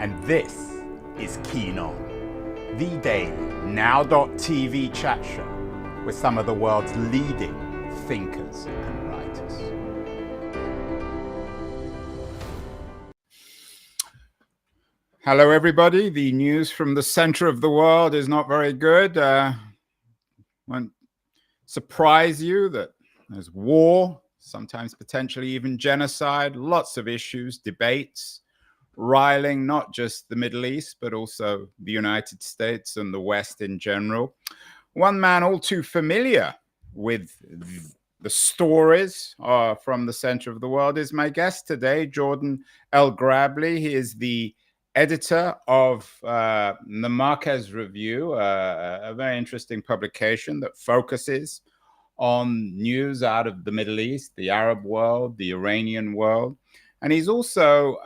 and this is Keen On, the daily now.tv chat show with some of the world's leading thinkers and writers. Hello, everybody. The news from the center of the world is not very good. Won't surprise you that there's war, sometimes potentially even genocide, lots of issues, debates, riling not just the Middle East, but also the United States and the West in general. One man all too familiar with the stories from the center of the world is my guest today, Jordan L. Grabley. He is the editor of the Marquez Review, a very interesting publication that focuses on news out of the Middle East, the Arab world, the Iranian world. And he's also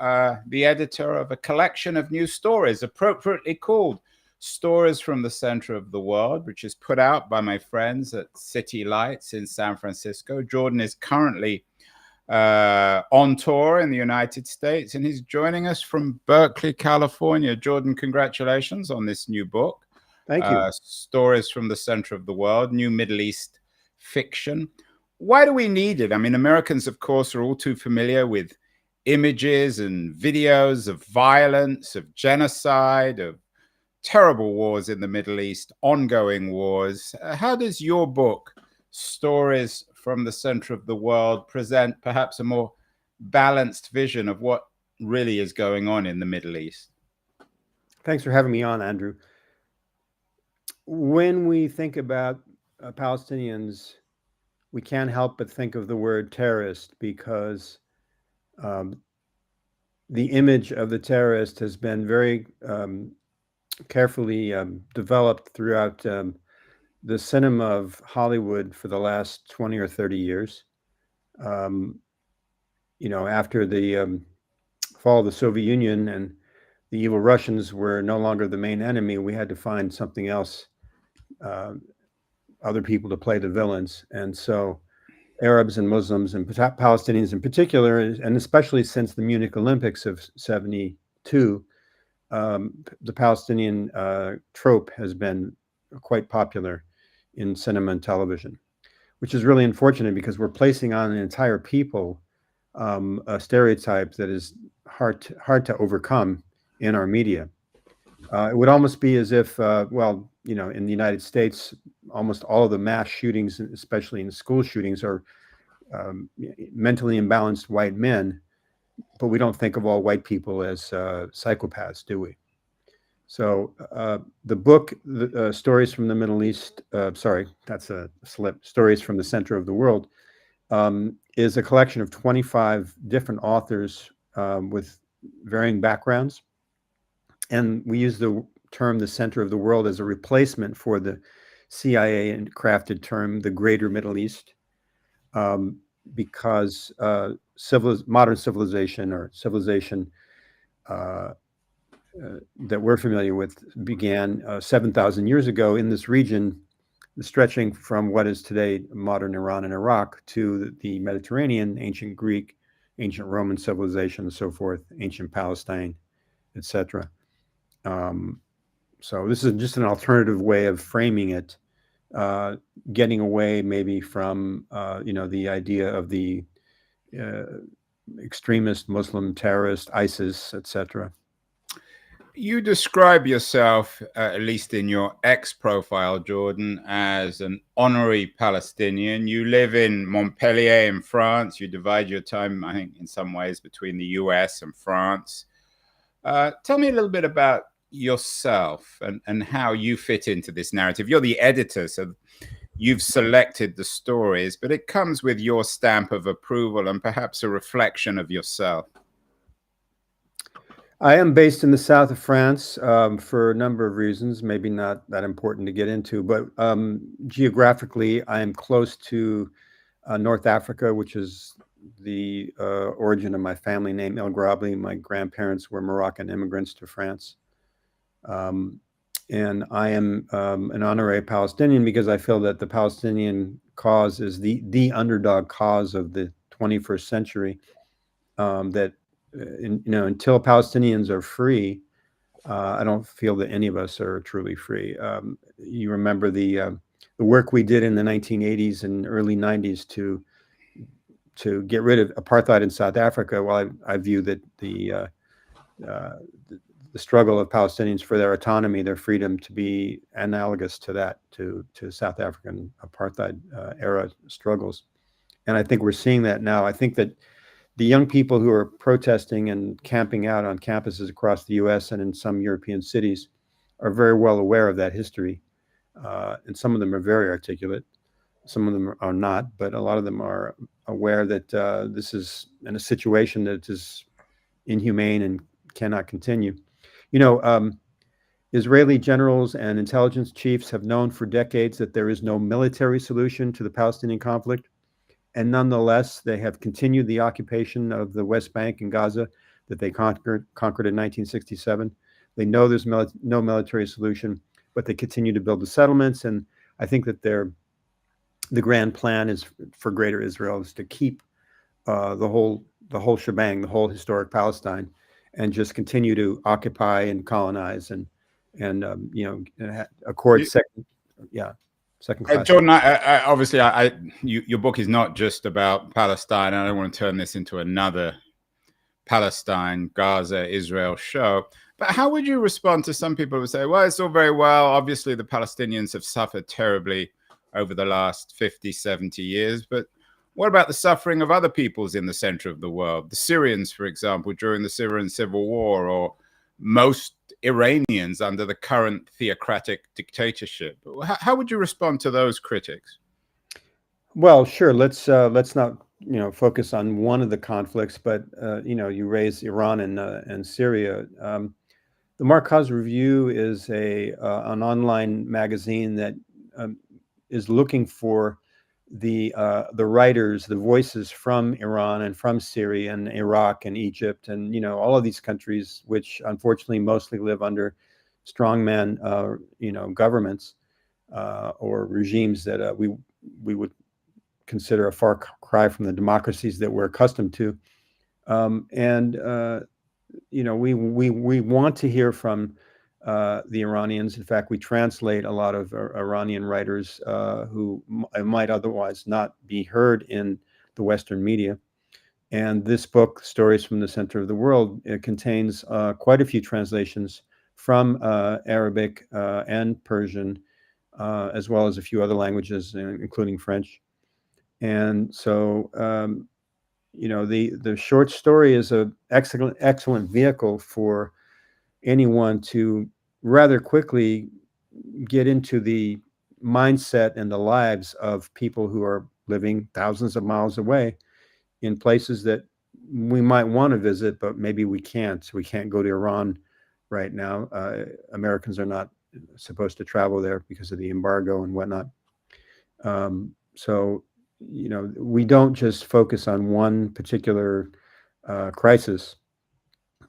the editor of a collection of news stories, appropriately called Stories from the Center of the World, which is put out by my friends at City Lights in San Francisco. Jordan is currently on tour in the United States, and he's joining us from Berkeley, California. Jordan, congratulations on this new book. Thank you. Stories from the Center of the World, new Middle East fiction. Why do we need it? I mean, Americans, of course, are all too familiar with images and videos of violence, of genocide, of terrible wars in the Middle East, ongoing wars. How does your book, Stories from the Center of the World, present perhaps a more balanced vision of what really is going on in the Middle East? Thanks for having me on, Andrew. When we think about Palestinians, we can't help but think of the word terrorist because the image of the terrorist has been very carefully developed throughout the cinema of Hollywood for the last 20 or 30 years. After the fall of the Soviet Union and the evil Russians were no longer the main enemy, we had to find something else, other people to play the villains. And so Arabs and Muslims and Palestinians in particular, and especially since the Munich Olympics of '72, the Palestinian trope has been quite popular in cinema and television, which is really unfortunate because we're placing on an entire people a stereotype that is hard to overcome in our media. It would almost be as if, in the United States, almost all of the mass shootings, especially in school shootings, are mentally imbalanced white men, but we don't think of all white people as psychopaths, do we? So the book, Stories from the Middle East, that's a slip, Stories from the Center of the World, is a collection of 25 different authors with varying backgrounds. And we use the term the center of the world as a replacement for the CIA and crafted term, the Greater Middle East, because modern civilization or civilization that we're familiar with began 7,000 years ago in this region, stretching from what is today modern Iran and Iraq to the Mediterranean, ancient Greek, ancient Roman civilization, and so forth, ancient Palestine, etc. So this is just an alternative way of framing it, getting away maybe from the idea of the extremist Muslim terrorist, ISIS, etc. You describe yourself, at least in your X profile, Jordan, as an honorary Palestinian. You live in Montpellier in France. You divide your time, I think, in some ways between the US and France. Tell me a little bit about yourself and how you fit into this narrative. You're the editor, so you've selected the stories, but it comes with your stamp of approval and perhaps a reflection of yourself. I am based in the south of France for a number of reasons, maybe not that important to get into, but geographically, I am close to North Africa, which is the origin of my family name, El Grabli. My grandparents were Moroccan immigrants to France. And I am an honorary Palestinian because I feel that the Palestinian cause is the underdog cause of the 21st century, that until Palestinians are free I don't feel that any of us are truly free. You remember the work we did in the 1980s and early 90s to get rid of apartheid in South Africa. Well, I view that uh, the struggle of Palestinians for their autonomy, their freedom, to be analogous to that, to South African apartheid era struggles. And I think we're seeing that now. I think that the young people who are protesting and camping out on campuses across the US and in some European cities are very well aware of that history. And some of them are very articulate. Some of them are not, but a lot of them are aware that this is in a situation that is inhumane and cannot continue. You know, Israeli generals and intelligence chiefs have known for decades that there is no military solution to the Palestinian conflict. And nonetheless, they have continued the occupation of the West Bank and Gaza that they conquered in 1967. They know there's no military solution, but they continue to build the settlements. And I think that the grand plan is for Greater Israel is to keep the whole shebang, the whole historic Palestine, and just continue to occupy and colonize and accord second class. Jordan, obviously, your book is not just about Palestine. I don't want to turn this into another Palestine, Gaza, Israel show. But how would you respond to some people who say, well, it's all very well. Obviously, the Palestinians have suffered terribly over the last 50, 70 years. But what about the suffering of other peoples in the center of the world? The Syrians, for example, during the Syrian civil war, or most Iranians under the current theocratic dictatorship. How would you respond to those critics? Well, sure. Let's not focus on one of the conflicts, but you raise Iran and Syria. The Marcos Review is an online magazine that is looking for the writers, the voices from Iran and from Syria and Iraq and Egypt and all of these countries, which unfortunately mostly live under strongman governments or regimes that we would consider a far cry from the democracies that we're accustomed to. We want to hear from the Iranians. In fact, we translate a lot of Iranian writers who might otherwise not be heard in the Western media. And this book, Stories from the Center of the World, it contains quite a few translations from Arabic and Persian, as well as a few other languages, including French. And so, the short story is an excellent vehicle for anyone to rather quickly get into the mindset and the lives of people who are living thousands of miles away in places that we might want to visit, but maybe we can't. We can't go to Iran right now. Americans are not supposed to travel there because of the embargo and whatnot. So, we don't just focus on one particular crisis.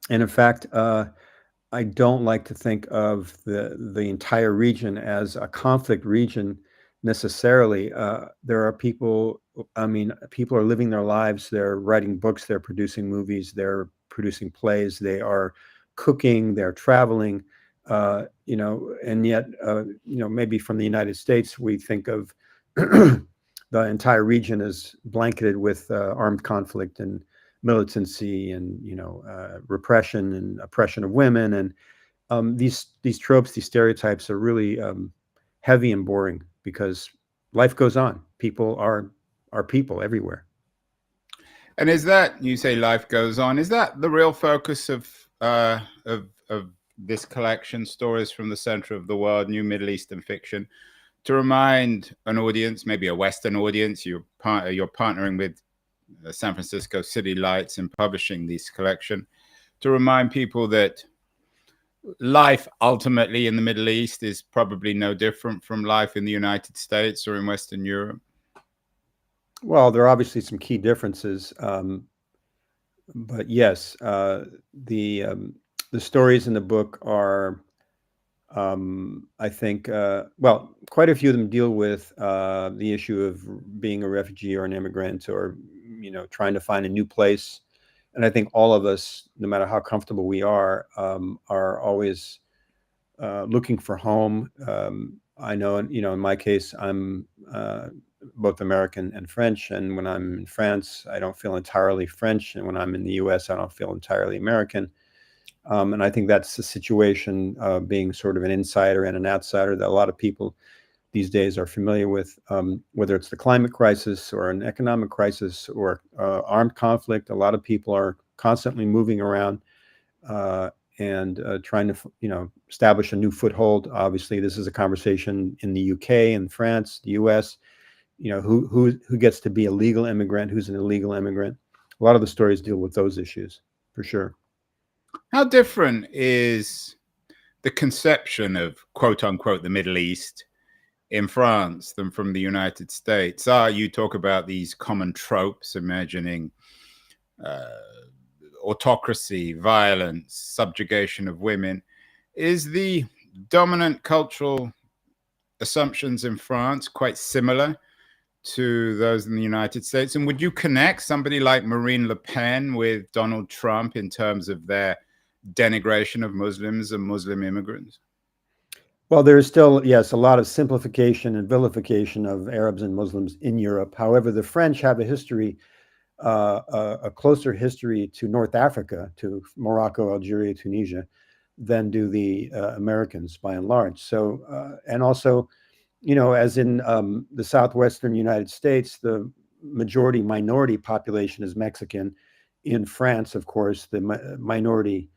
And in fact, I don't like to think of the entire region as a conflict region necessarily. There are people, people are living their lives. They're writing books, they're producing movies, they're producing plays, they are cooking, they're traveling, and yet, maybe from the United States, we think of the entire region is blanketed with armed conflict and militancy and repression and oppression of women, and these tropes, these stereotypes are really heavy and boring because life goes on. People are people everywhere. And is that, you say life goes on, is that the real focus of this collection, Stories from the Center of the World, New Middle Eastern Fiction? To remind an audience, maybe a Western audience, you're partnering with San Francisco City Lights in publishing this collection, to remind people that life ultimately in the Middle East is probably no different from life in the United States or in Western Europe. Well, there are obviously some key differences, but yes, the stories in the book are, I think, quite a few of them deal with the issue of being a refugee or an immigrant, or trying to find a new place And I think all of us, no matter how comfortable we are always looking for home. I know, in my case, I'm both American and French, and when I'm in France, I don't feel entirely French, and when I'm in the U.S., I don't feel entirely American. And I think that's the situation, being sort of an insider and an outsider, that a lot of people these days are familiar with, whether it's the climate crisis or an economic crisis or armed conflict. A lot of people are constantly moving around and trying to, establish a new foothold. Obviously, this is a conversation in the UK and France, the US. Who gets to be a legal immigrant, who's an illegal immigrant. A lot of the stories deal with those issues, for sure. How different is the conception of quote unquote the Middle East in France than from the United States? You talk about these common tropes, imagining autocracy, violence, subjugation of women. Is the dominant cultural assumptions in France quite similar to those in the United States? And would you connect somebody like Marine Le Pen with Donald Trump in terms of their denigration of Muslims and Muslim immigrants? Well, there is still, yes, a lot of simplification and vilification of Arabs and Muslims in Europe. However, the French have a history, a closer history to North Africa, to Morocco, Algeria, Tunisia, than do the Americans by and large. So, and also, as in the southwestern United States, the minority population is Mexican. In France, of course, the majority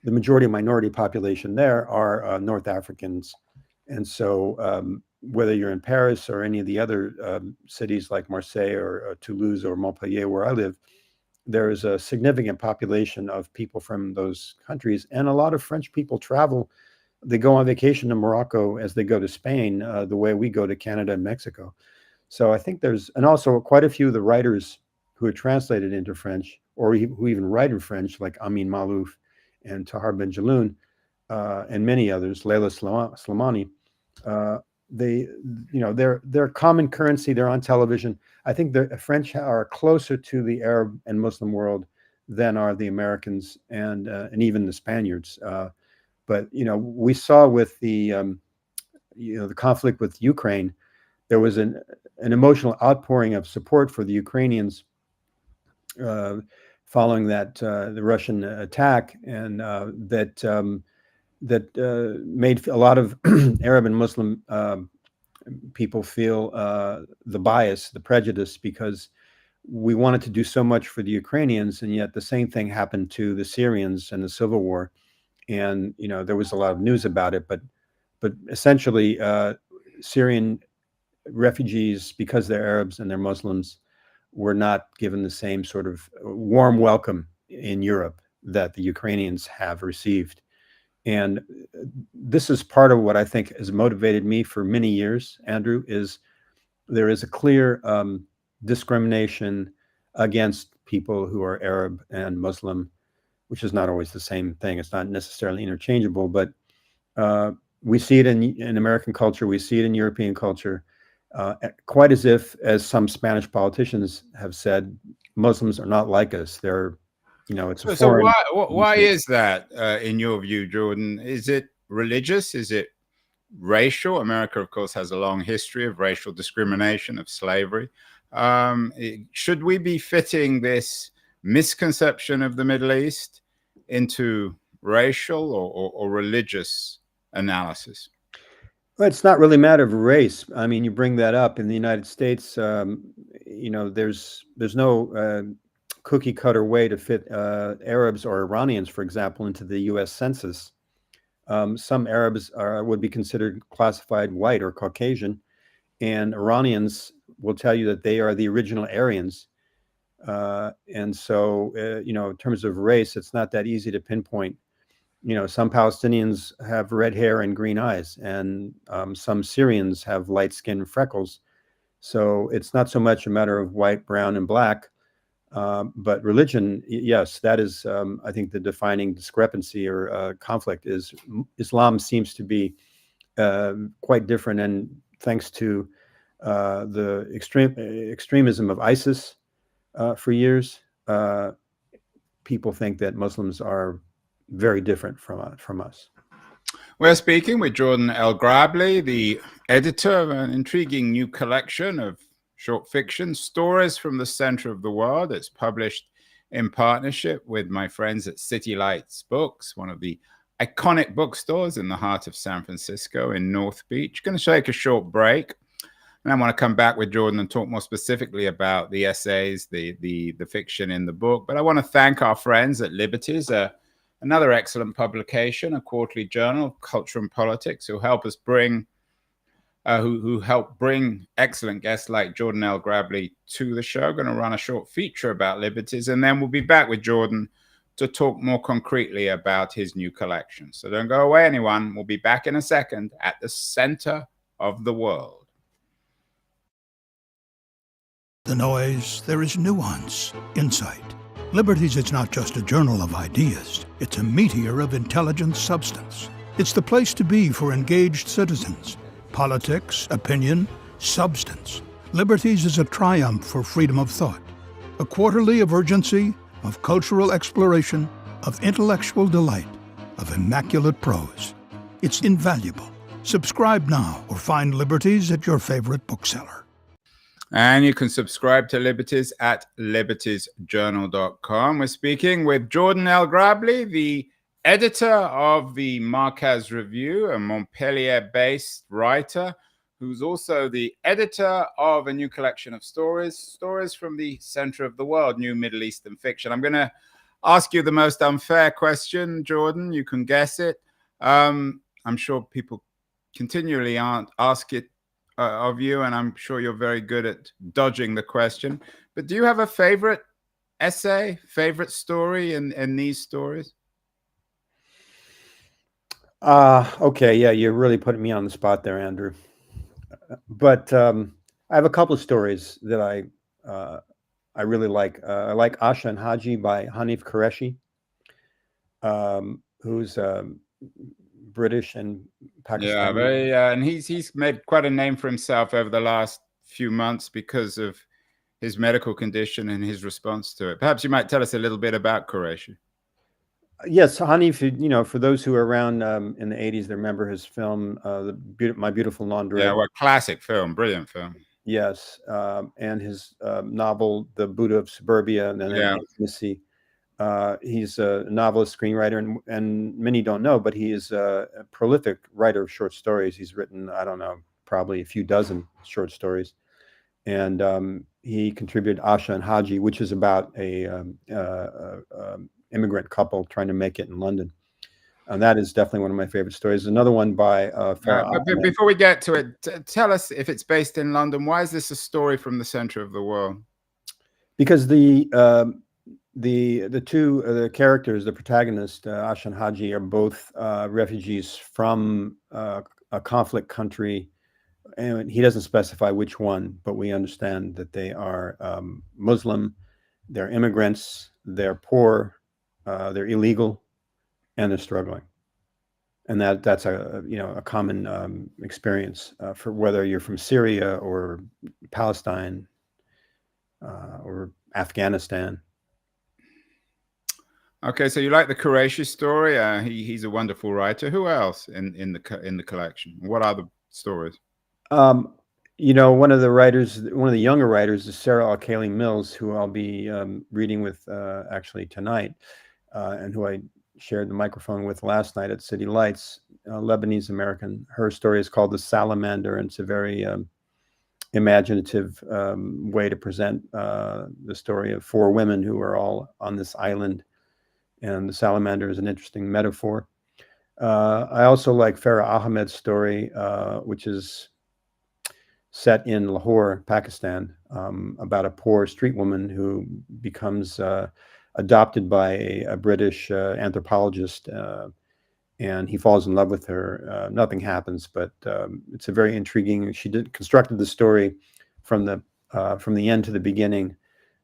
minority population there are North Africans. And so whether you're in Paris or any of the other cities like Marseille or Toulouse or Montpellier, where I live, there is a significant population of people from those countries. And a lot of French people travel. They go on vacation to Morocco as they go to Spain, the way we go to Canada and Mexico. So I think and also quite a few of the writers who are translated into French, or who even write in French, like Amin Malouf and Tahar Ben Jaloun, and many others, Leila Slimani, they're common currency. They're on television. I think the French are closer to the Arab and Muslim world than are the Americans and even the Spaniards. But we saw with the the conflict with Ukraine, there was an emotional outpouring of support for the Ukrainians following the Russian attack, and that made a lot of Arab and Muslim people feel the bias, the prejudice, because we wanted to do so much for the Ukrainians, and yet the same thing happened to the Syrians in the civil war. And there was a lot of news about it, but essentially Syrian refugees, because they're Arabs and they're Muslims, were not given the same sort of warm welcome in Europe that the Ukrainians have received. And this is part of what I think has motivated me for many years, Andrew, is there is a clear discrimination against people who are Arab and Muslim, which is not always the same thing. It's not necessarily interchangeable, but we see it in American culture. We see it in European culture, quite as some Spanish politicians have said, Muslims are not like us. They're, it's a foreign. So why is that, in your view, Jordan? Is it religious? Is it racial? America, of course, has a long history of racial discrimination, of slavery. Should we be fitting this misconception of the Middle East into racial or religious analysis? Well, it's not really a matter of race. I mean, you bring that up in the United States. There's no cookie cutter way to fit Arabs or Iranians, for example, into the U.S. census. Some Arabs would be considered classified white or Caucasian, and Iranians will tell you that they are the original Aryans. And so, in terms of race, it's not that easy to pinpoint. Some Palestinians have red hair and green eyes, and some Syrians have light skin and freckles. So it's not so much a matter of white, brown, and black, but religion. Yes, that is, I think, the defining discrepancy or conflict. Is Islam seems to be quite different, and thanks to the extremism of ISIS for years. people think that Muslims are very different from us. We're speaking with Jordan El-Grabli, the editor of an intriguing new collection of short fiction, Stories from the Center of the World. It's published in partnership with my friends at City Lights Books, one of the iconic bookstores in the heart of San Francisco in North Beach. Going to take a short break, and I want to come back with Jordan and talk more specifically about the essays, the fiction in the book. But I want to thank our friends at Liberties, another excellent publication, a quarterly journal of culture and politics, who help us bring who help bring excellent guests like Jordan El-Grabli to the show. Going to run a short feature about Liberties, and then we'll be back with Jordan to talk more concretely about his new collection. So don't go away, anyone. We'll be back in a second at the center of the world. The noise, there is nuance, insight. Liberties is not just a journal of ideas. It's a meteor of intelligent substance. It's the place to be for engaged citizens. Politics, opinion, substance. Liberties is a triumph for freedom of thought. A quarterly of urgency, of cultural exploration, of intellectual delight, of immaculate prose. It's invaluable. Subscribe now or find Liberties at your favorite bookseller. And you can subscribe to Liberties at libertiesjournal.com. We're speaking with Jordan El-Grabli, the editor of the Marquez Review, a Montpellier-based writer who's also the editor of a new collection of stories from the center of the world, new Middle Eastern fiction. I'm going to ask you the most unfair question, Jordan. You can guess it. I'm sure people continually ask it of you, and I'm sure you're very good at dodging the question. But do you have a favorite essay, favorite story in these stories? Okay, yeah, you're really putting me on the spot there, Andrew. But I have a couple of stories that I really like. I like Asha and Haji by Hanif Qureshi, who's British and Pakistani. Yeah, and he's made quite a name for himself over the last few months because of his medical condition and his response to it. Perhaps you might tell us a little bit about Qureshi. Yes, Hanif, for those who are around in the 80s, they remember his film, My Beautiful Laundrette. Yeah, well, classic film, brilliant film. Yes, and his novel, The Buddha of Suburbia, and then Intimacy. He's a novelist, screenwriter, and many don't know, but he is a prolific writer of short stories. He's written, I don't know, probably a few dozen short stories. And he contributed Asha and Haji, which is about a immigrant couple trying to make it in London. And that is definitely one of my favorite stories. Another one by but before we get to it, tell us, if it's based in London, why is this a story from the center of the world? Because the two characters, the protagonist, Asha and Haji, are both refugees from a conflict country. And he doesn't specify which one, but we understand that they are Muslim, they're immigrants, they're poor, they're illegal, and they're struggling. And that's a common experience for whether you're from Syria or Palestine or Afghanistan. Okay, so you like the Qureshi story? He's a wonderful writer. Who else in the collection? What are the stories? One of the younger writers is Sarah Al-Kali Mills, who I'll be reading with actually tonight, and who I shared the microphone with last night at City Lights, Lebanese American. Her story is called The Salamander, and it's a very imaginative way to present the story of four women who are all on this island, and the salamander is an interesting metaphor. I also like Farah Ahmed's story, which is set in Lahore, Pakistan, about a poor street woman who becomes adopted by a British anthropologist, and he falls in love with her. Nothing happens, but it's a very intriguing. She constructed the story from the end to the beginning,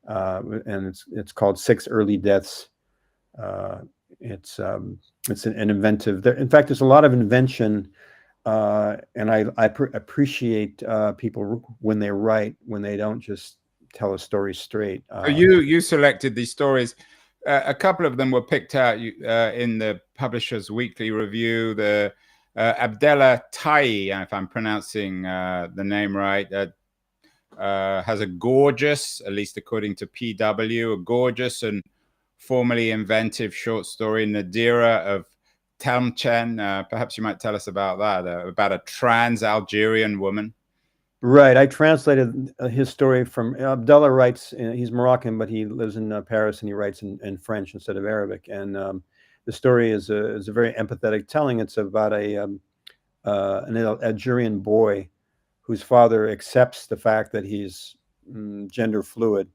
and it's called Six Early Deaths. It's an inventive. In fact, there's a lot of invention. And I appreciate people when they write, when they don't just tell a story straight. So you selected these stories a couple of them were picked out in the Publishers Weekly Review. The Abdella Tai, if I'm pronouncing the name right, has a gorgeous, at least according to PW, a gorgeous and formally inventive short story, Nadira of Tamchen. Perhaps you might tell us about that, about a trans-Algerian woman. Right. I translated his story from Abdullah writes, he's Moroccan, but he lives in Paris, and he writes in French instead of Arabic. And the story is a very empathetic telling. It's about an Algerian boy whose father accepts the fact that he's gender fluid.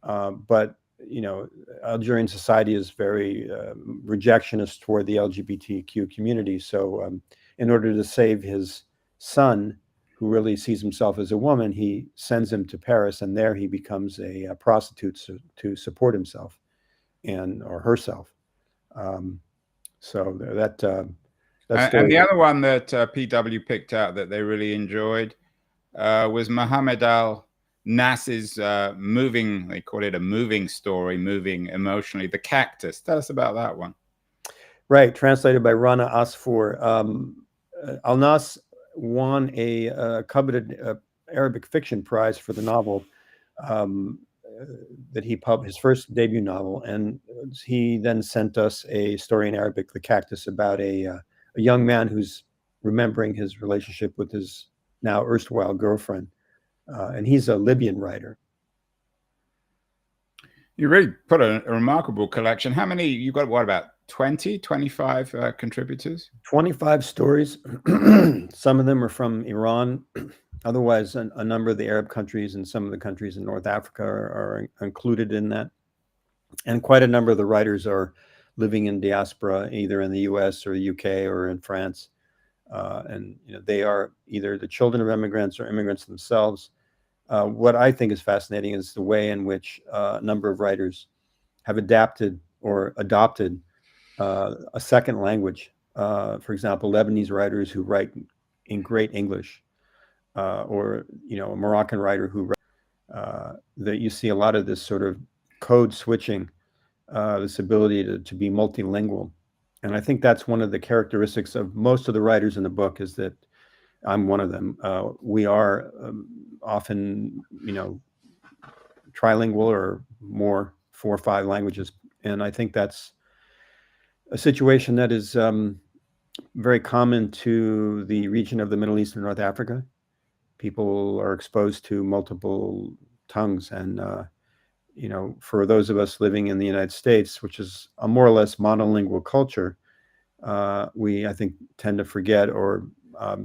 But, you know, Algerian society is very rejectionist toward the LGBTQ community. So in order to save his son, who really sees himself as a woman, he sends him to Paris, and there he becomes a prostitute to support himself or herself. So that story. And the other one that PW picked out that they really enjoyed was Mohammed Al Nas's moving, they call it a moving story, moving emotionally, The Cactus. Tell us about that one. Right, translated by Rana Asfour. Al Nas won a coveted Arabic fiction prize for the novel that he published, his first debut novel, and he then sent us a story in Arabic, The Cactus, about a young man who's remembering his relationship with his now erstwhile girlfriend, and he's a Libyan writer. You really put a remarkable collection. How many, you got what, about 20, 25 contributors? 25 stories. Some of them are from Iran. Otherwise, a number of the Arab countries and some of the countries in North Africa are included in that. And quite a number of the writers are living in diaspora, either in the US or UK or in France. And you know, they are either the children of immigrants or immigrants themselves. What I think is fascinating is the way in which a number of writers have adapted or adopted a second language. For example, Lebanese writers who write in great English, or you know, a Moroccan writer who that you see a lot of this sort of code switching, this ability to be multilingual. And I think that's one of the characteristics of most of the writers in the book, is that I'm one of them. We are often, you know, trilingual or more, 4 or 5 languages. And I think that's a situation that is very common to the region of the Middle East and North Africa. People are exposed to multiple tongues. And, you know, for those of us living in the United States, which is a more or less monolingual culture, we, I think, tend to forget or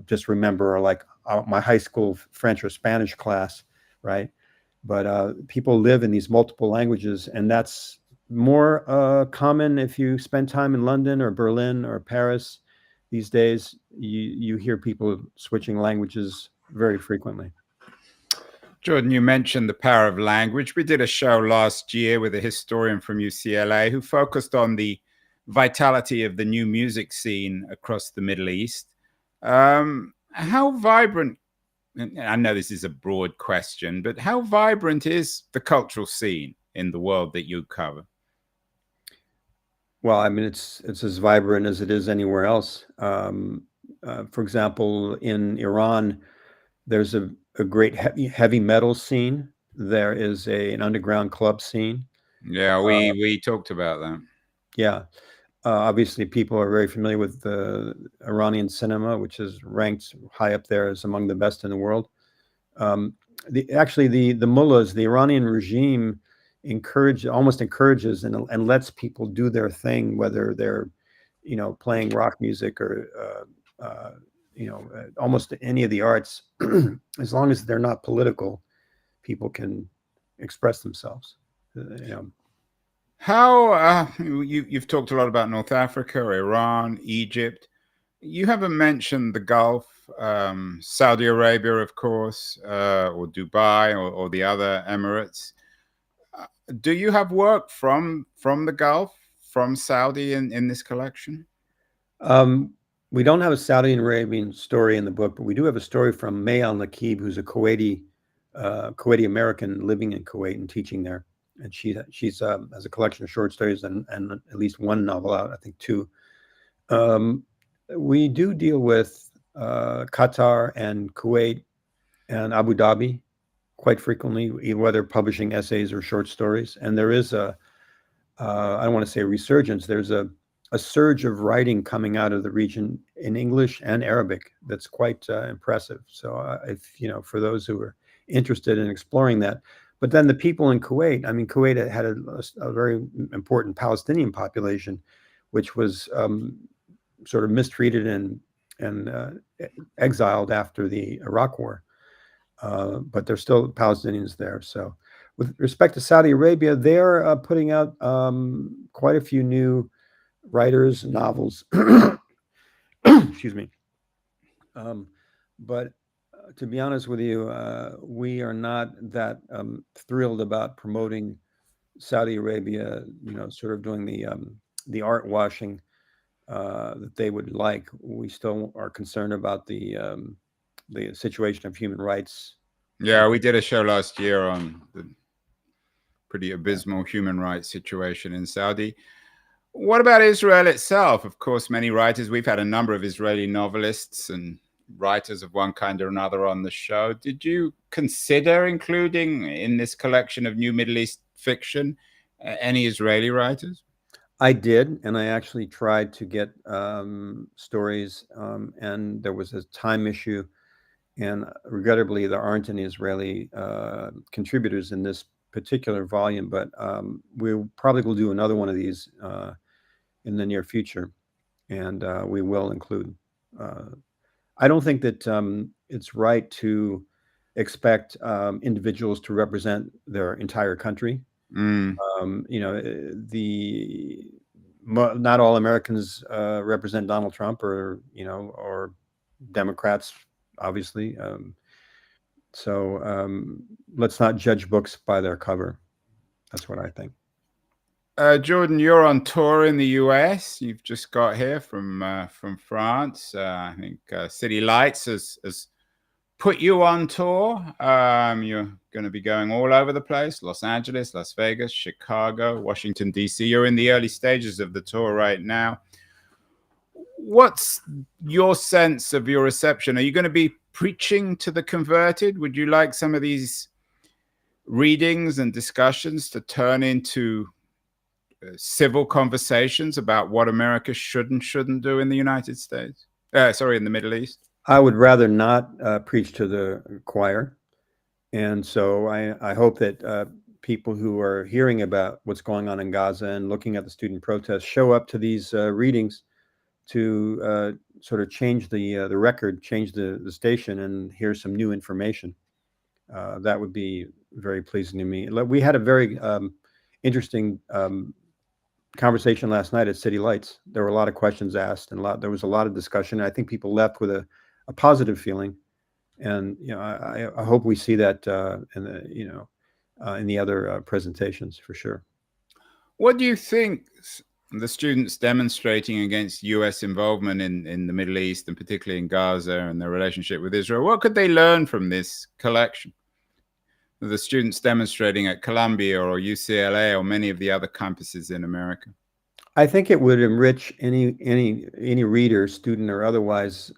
just remember, like my high school French or Spanish class, right? But people live in these multiple languages, and that's more common if you spend time in London or Berlin or Paris. These days, you hear people switching languages very frequently. Jordan, you mentioned the power of language. We did a show last year with a historian from UCLA who focused on the vitality of the new music scene across the Middle East. How vibrant, and I know this is a broad question, but how vibrant is the cultural scene in the world that you cover? Well, I mean, it's as vibrant as it is anywhere else. For example, in Iran, there's a great heavy metal scene. There is an underground club scene. Yeah, we talked about that. Yeah. Obviously, people are very familiar with the Iranian cinema, which is ranked high up there as among the best in the world. Actually, the mullahs, the Iranian regime, almost encourages and lets people do their thing, whether they're, you know, playing rock music or you know, almost any of the arts. As long as they're not political, people can express themselves. You know. How you've talked a lot about North Africa, Iran, Egypt. You haven't mentioned the Gulf, Saudi Arabia, of course, or Dubai, or the other Emirates. Do you have work from the Gulf, from Saudi in this collection? We don't have a Saudi Arabian story in the book, but we do have a story from May Al-Nakib, who's a Kuwaiti American living in Kuwait and teaching there. and she's has a collection of short stories and at least one novel out, I think two. We do deal with Qatar and Kuwait and Abu Dhabi quite frequently, whether publishing essays or short stories. And there is I don't want to say a resurgence, there's a surge of writing coming out of the region in English and Arabic that's quite impressive. So if, for those who are interested in exploring that. But then the people in Kuwait, I mean, Kuwait had a very important Palestinian population, which was sort of mistreated and exiled after the Iraq War. But there's still Palestinians there. So with respect to Saudi Arabia, they're putting out quite a few new writers, novels. Excuse me. But to be honest with you, we are not that thrilled about promoting Saudi Arabia, sort of doing the art washing that they would like. We still are concerned about the situation of human rights. Yeah, we did a show last year on the pretty abysmal human rights situation in Saudi. What about Israel itself? Of course, many writers, we've had a number of Israeli novelists and writers of one kind or another on the show. Did you consider including in this collection of new Middle East fiction any Israeli writers? I did, and I actually tried to get stories, and there was a time issue, and regrettably, there aren't any Israeli contributors in this particular volume, but we probably will do another one of these in the near future, and we will include. I don't think that it's right to expect individuals to represent their entire country. Not all Americans represent Donald Trump or Democrats, obviously. So let's not judge books by their cover. That's what I think. Jordan, you're on tour in the US. You've just got here from France. I think City Lights has put you on tour. You're going to be going all over the place: Los Angeles, Las Vegas, Chicago, Washington, D.C. You're in the early stages of the tour right now. What's your sense of your reception? Are you going to be preaching to the converted? Would you like some of these readings and discussions to turn into civil conversations about what America should and shouldn't do in the United States? In the Middle East? I would rather not preach to the choir. And so I hope that people who are hearing about what's going on in Gaza and looking at the student protests show up to these readings to sort of change the record, change the station, and hear some new information. That would be very pleasing to me. We had a very interesting conversation last night at City Lights. There were a lot of questions asked, and there was a lot of discussion. I think people left with a positive feeling, and I hope we see that in the other presentations for sure. What do you think the students demonstrating against U.S. involvement in the Middle East, and particularly in Gaza and their relationship with Israel, what could they learn from this collection? The students demonstrating at Columbia or UCLA or many of the other campuses in America? I think it would enrich any reader, student or otherwise,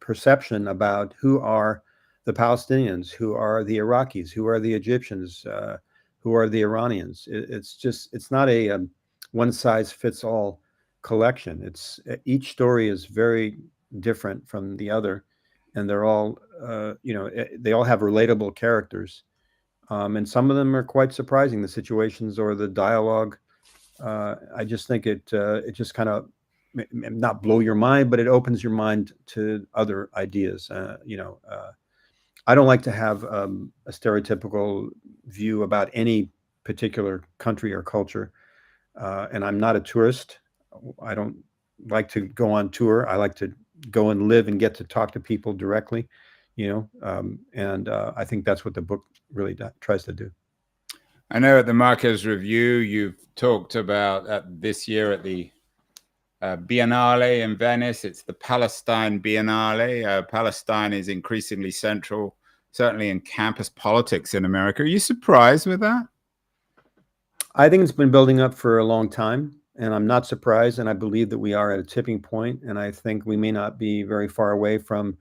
perception about who are the Palestinians, who are the Iraqis, who are the Egyptians, who are the Iranians. It's not a one size fits all collection. Each story is very different from the other, and they're all they all have relatable characters, and some of them are quite surprising. The situations or the dialogue, I just think it just kind of not blow your mind, but it opens your mind to other ideas. I don't like to have a stereotypical view about any particular country or culture, and I'm not a tourist. I don't like to go on tour. I like to go and live and get to talk to people directly, and I think that's what the book really tries to do. I know at the Marquez Review, you've talked about this year at the Biennale in Venice. It's the Palestine Biennale. Palestine is increasingly central, certainly in campus politics in America. Are you surprised with that? I think it's been building up for a long time, and I'm not surprised. And I believe that we are at a tipping point, and I think we may not be very far away from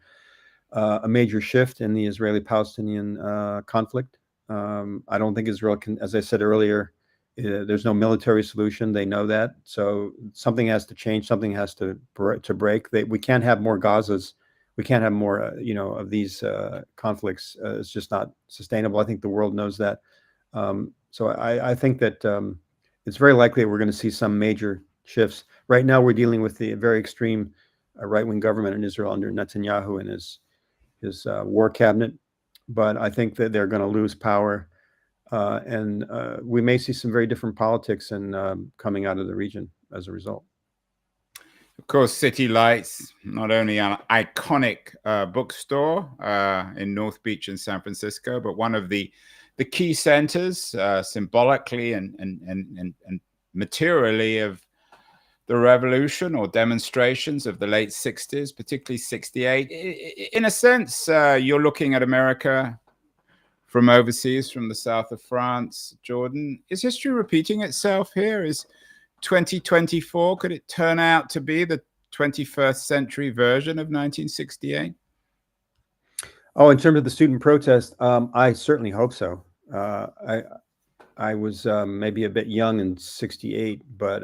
a major shift in the Israeli-Palestinian conflict. I don't think Israel can, as I said earlier, there's no military solution. They know that. So something has to change. Something has to break. We can't have more Gazas. We can't have more, of these conflicts. It's just not sustainable. I think the world knows that. So I think that it's very likely that we're going to see some major shifts. Right now, we're dealing with the very extreme right-wing government in Israel under Netanyahu and his war cabinet. But I think that they're going to lose power. And we may see some very different politics and coming out of the region as a result. Of course, City Lights, not only an iconic bookstore in North Beach in San Francisco, but one of the key centers symbolically and materially of the revolution or demonstrations of the late 60s, particularly 68. In a sense, you're looking at America from overseas, from the south of France, Jordan. Is history repeating itself here? Is 2024, could it turn out to be the 21st century version of 1968? Oh, in terms of the student protest, I certainly hope so. I was maybe a bit young in 68, but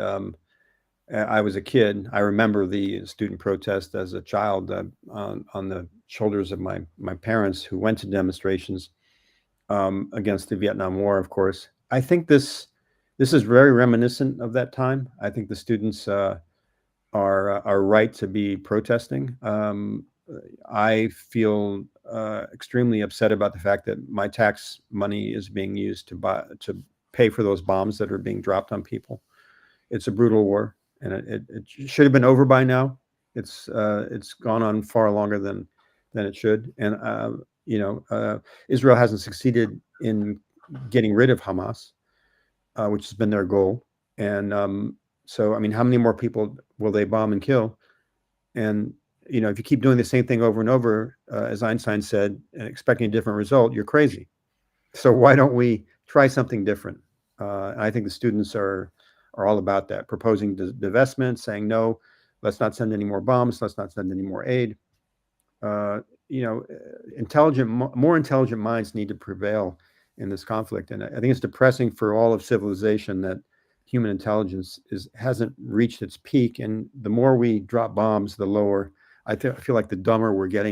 I was a kid. I remember the student protest as a child on the shoulders of my parents who went to demonstrations against the Vietnam War, of course. I think this is very reminiscent of that time. I think the students are right to be protesting. I feel extremely upset about the fact that my tax money is being used to pay for those bombs that are being dropped on people. It's a brutal war, and it should have been over by now. It's gone on far longer than it should, and Israel hasn't succeeded in getting rid of Hamas, which has been their goal. And so, I mean, how many more people will they bomb and kill? And if you keep doing the same thing over and over, as Einstein said, and expecting a different result, you're crazy. So why don't we try something different? And I think the students are all about that, proposing divestment, saying, no, let's not send any more bombs. Let's not send any more aid. More intelligent minds need to prevail in this conflict. And I think it's depressing for all of civilization that human intelligence hasn't reached its peak. And the more we drop bombs, the lower. I feel like the dumber we're getting.